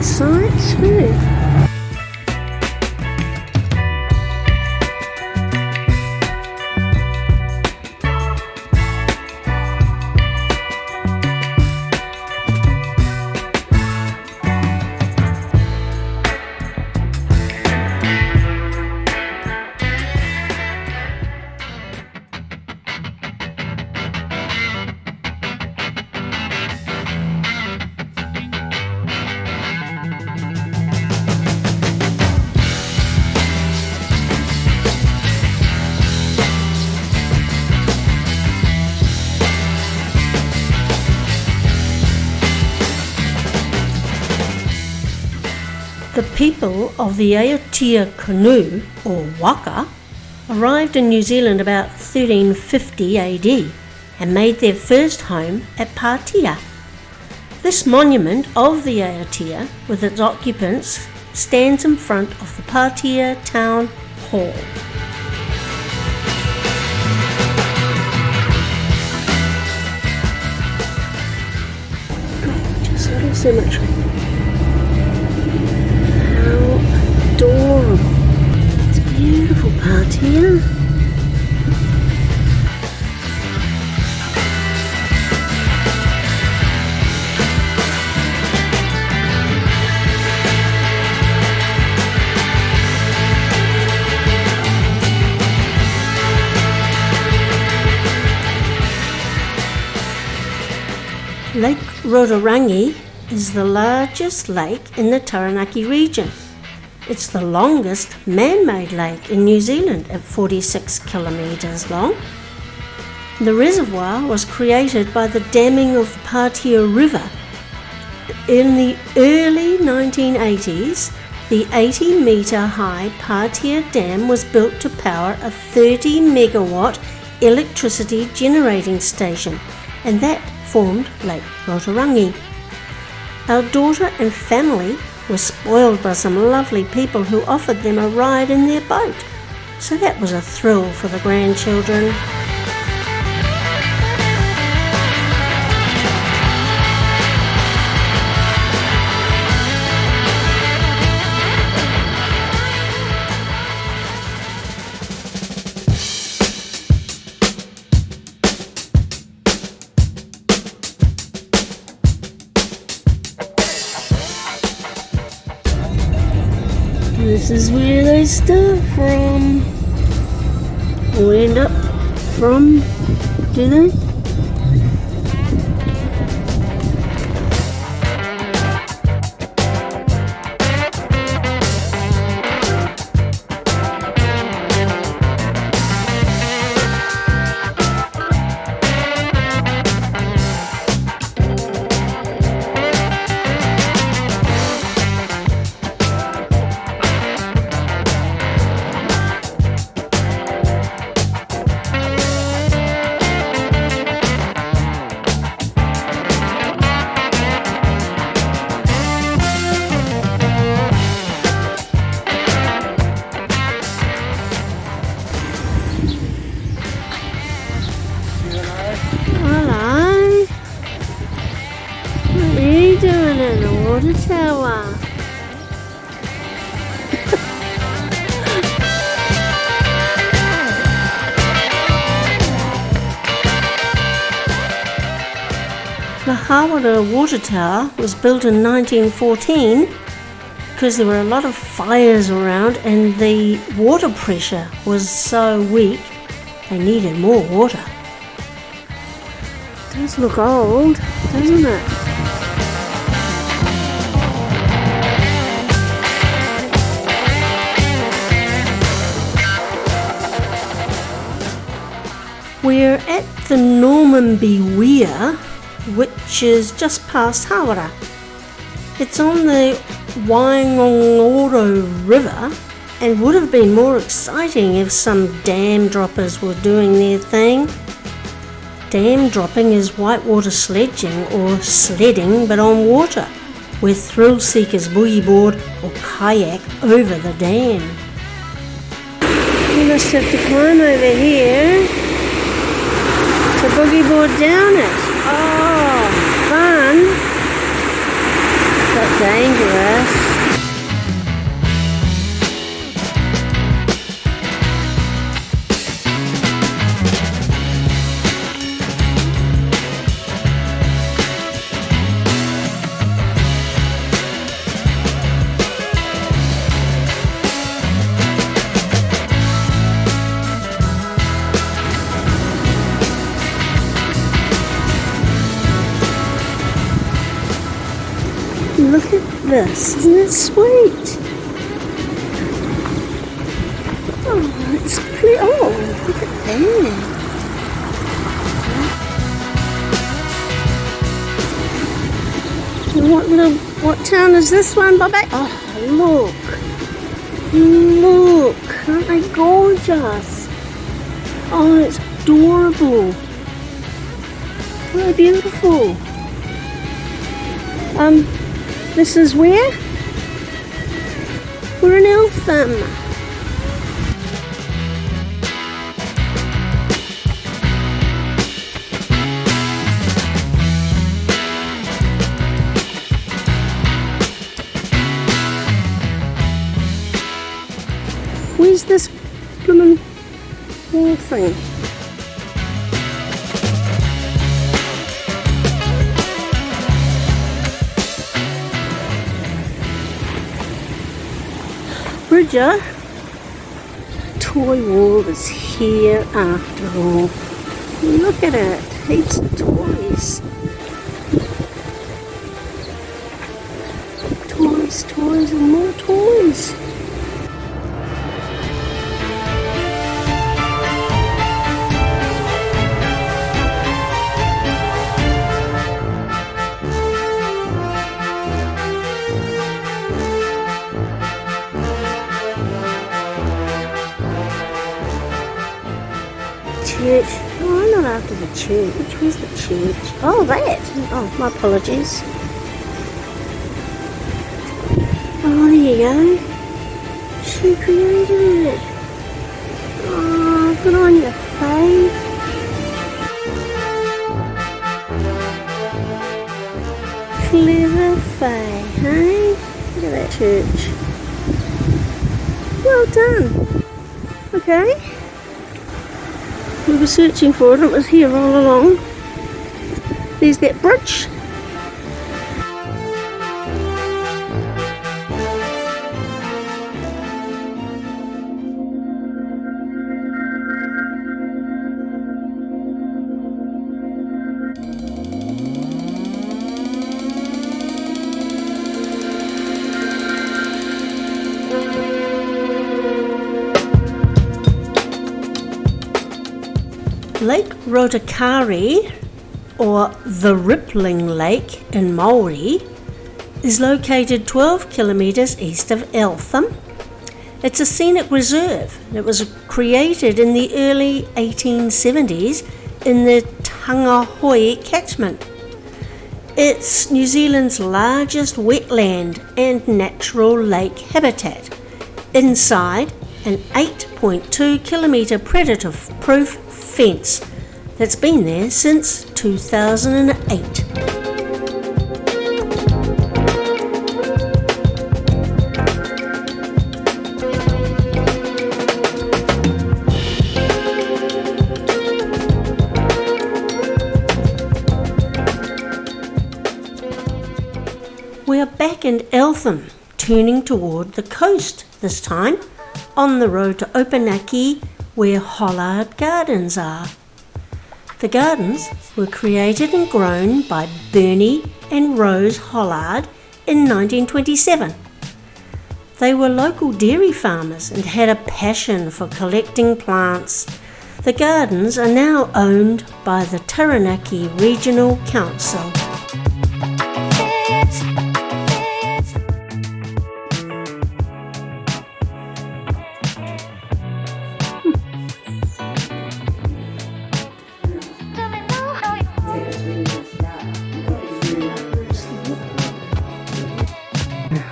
sights too. The people of the Aotea canoe, or waka, arrived in New Zealand about 1350 AD and made their first home at Patea. This monument of the Aotea, with its occupants, stands in front of the Patea Town Hall. Just little cemetery. Adorable. It's a beautiful part here. Lake Rotorangi is the largest lake in the Taranaki region. It's the longest man-made lake in New Zealand at 46 kilometres long. The reservoir was created by the damming of the Patea River. In the early 1980s, the 80-metre high Patea Dam was built to power a 30 megawatt electricity generating station, and that formed Lake Rotorangi. Our daughter and family were spoiled by some lovely people who offered them a ride in their boat, so that was a thrill for the grandchildren. This is where they start from, or end up from, do they? Doing in the water tower. The Hawara water tower was built in 1914 because there were a lot of fires around and the water pressure was so weak they needed more water. It does look old, doesn't it? We're at the Normanby Weir, which is just past Hawara. It's on the Whanganui River and would have been more exciting if some dam droppers were doing their thing. Dam dropping is whitewater sledging or sledding but on water, where thrill seekers boogie board or kayak over the dam. You must have to climb over here to boogie board down it. Oh, fun! But dangerous. Look at this, isn't it sweet? Oh, it's pretty. Oh, look at that. And what town is this one, Bobby? Oh, look, aren't they gorgeous? Oh, it's adorable. Oh, beautiful. This is where? We're in Eltham. Where's this blooming wall thing? Bridger, toy wall is here after all. Look at it, heaps of toys. Toys and more toys. Church. Oh, I'm not after the church. Which was the church? Oh, that. Oh, my apologies. Oh, there you go. She created it. Oh, good on you, Faye. Clever Faye, hey? Look at that church. Well done. Okay. We were searching for it, it was here all along. There's that bridge. Lake Rotakari, or the Rippling Lake in Maori, is located 12 kilometres east of Eltham. It's a scenic reserve. It was created in the early 1870s in the Tangahoi catchment. It's New Zealand's largest wetland and natural lake habitat, inside an 8.2 kilometre predator-proof fence that's been there since 2008. We are back in Eltham, turning toward the coast this time, on the road to Opunake, where Hollard Gardens are. The gardens were created and grown by Bernie and Rose Hollard in 1927. They were local dairy farmers and had a passion for collecting plants. The gardens are now owned by the Taranaki Regional Council.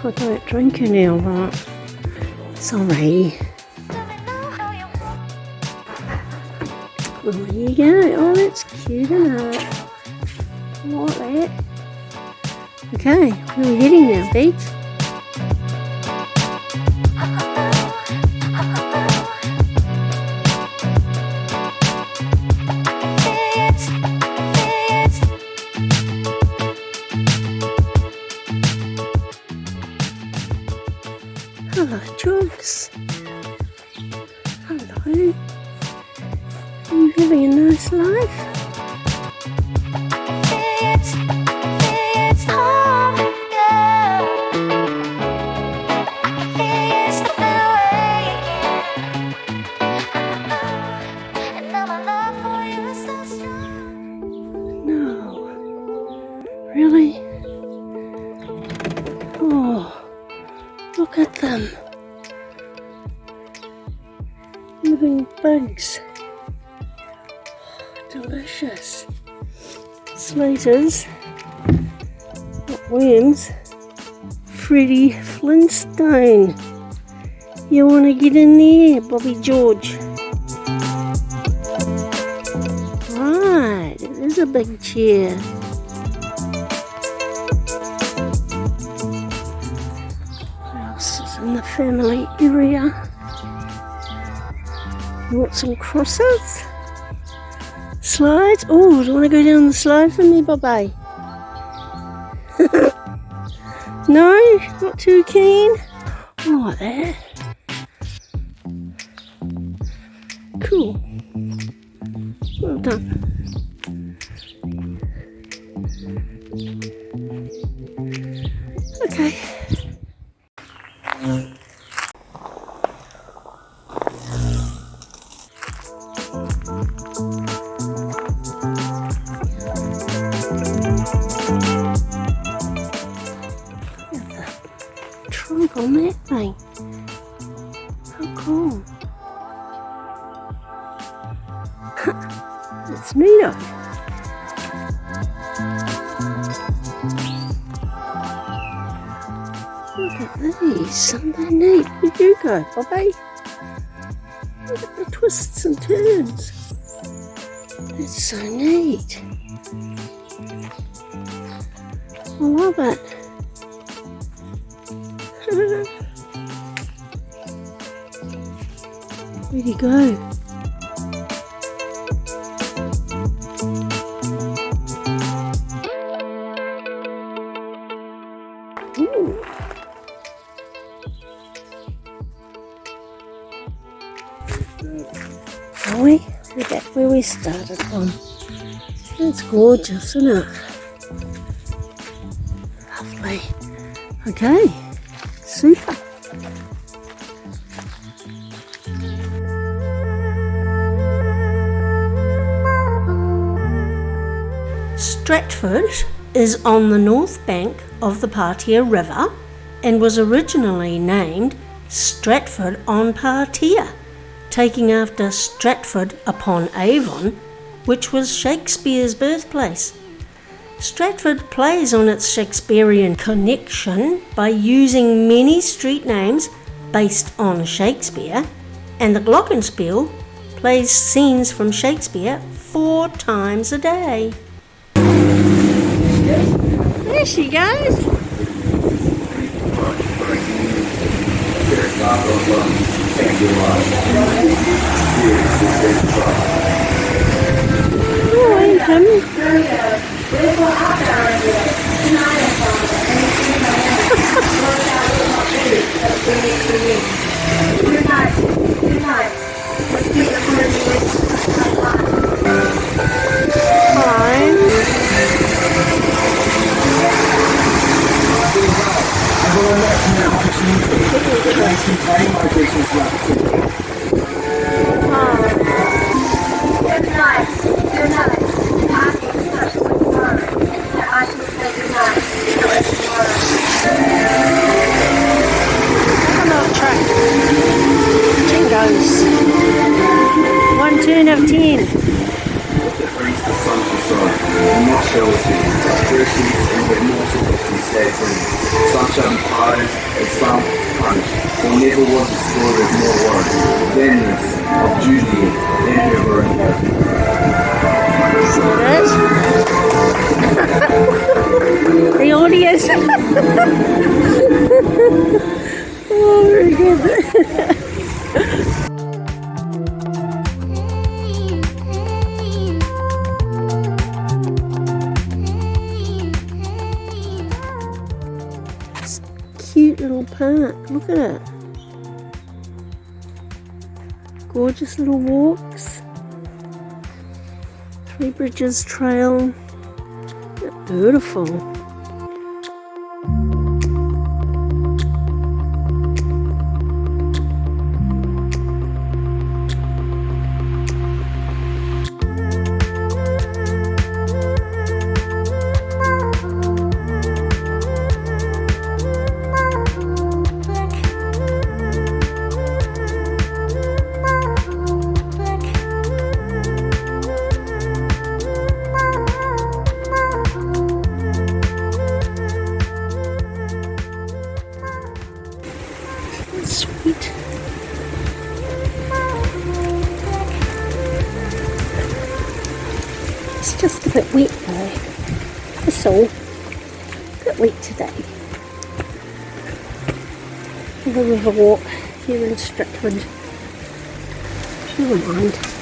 I don't drink now, but sorry. Well, there you go. Oh, that's cute, isn't it? I like that. Okay, where are we heading now, Beach? Hello, Jogs. Hello. Are you having a nice life? Really? Oh, look at them. Living bugs. Delicious. Slaters. Not worms. Freddie Flintstone. You want to get in there, Bobby George? Right, it is a big chair. In the family area. You want some crosses? Slides? Oh, do you want to go down the slide for me, Bobby? No? Not too keen? Oh, there. Cool. Well done. Okay. Trunk on that thing. How cool. It's neato. Look at these. Aren't they neat? Where'd you go, Bobby? Look at the twists and turns. That's so neat. I love it. Where'd he go? Ooh. Are we? We're back where we started from. It's gorgeous, isn't it? Lovely. Okay, super. Stratford is on the north bank of the Partia River and was originally named Stratford-on-Partia, taking after Stratford-upon-Avon, which was Shakespeare's birthplace. Stratford plays on its Shakespearean connection by using many street names based on Shakespeare, and the glockenspiel plays scenes from Shakespeare 4 times a day. There she goes. Oh, ain't coming. Of 10. Sunshine pies and some punch. There never was a story of more words than this of Judy and her brother. See that? The audio yes. Oh, very good. Cute little park, look at it. Gorgeous little walks. Three Bridges Trail. Beautiful. Sweet. It's just a bit wet though. That's all. A bit wet today. Have a river walk here in Stratford. Never mind.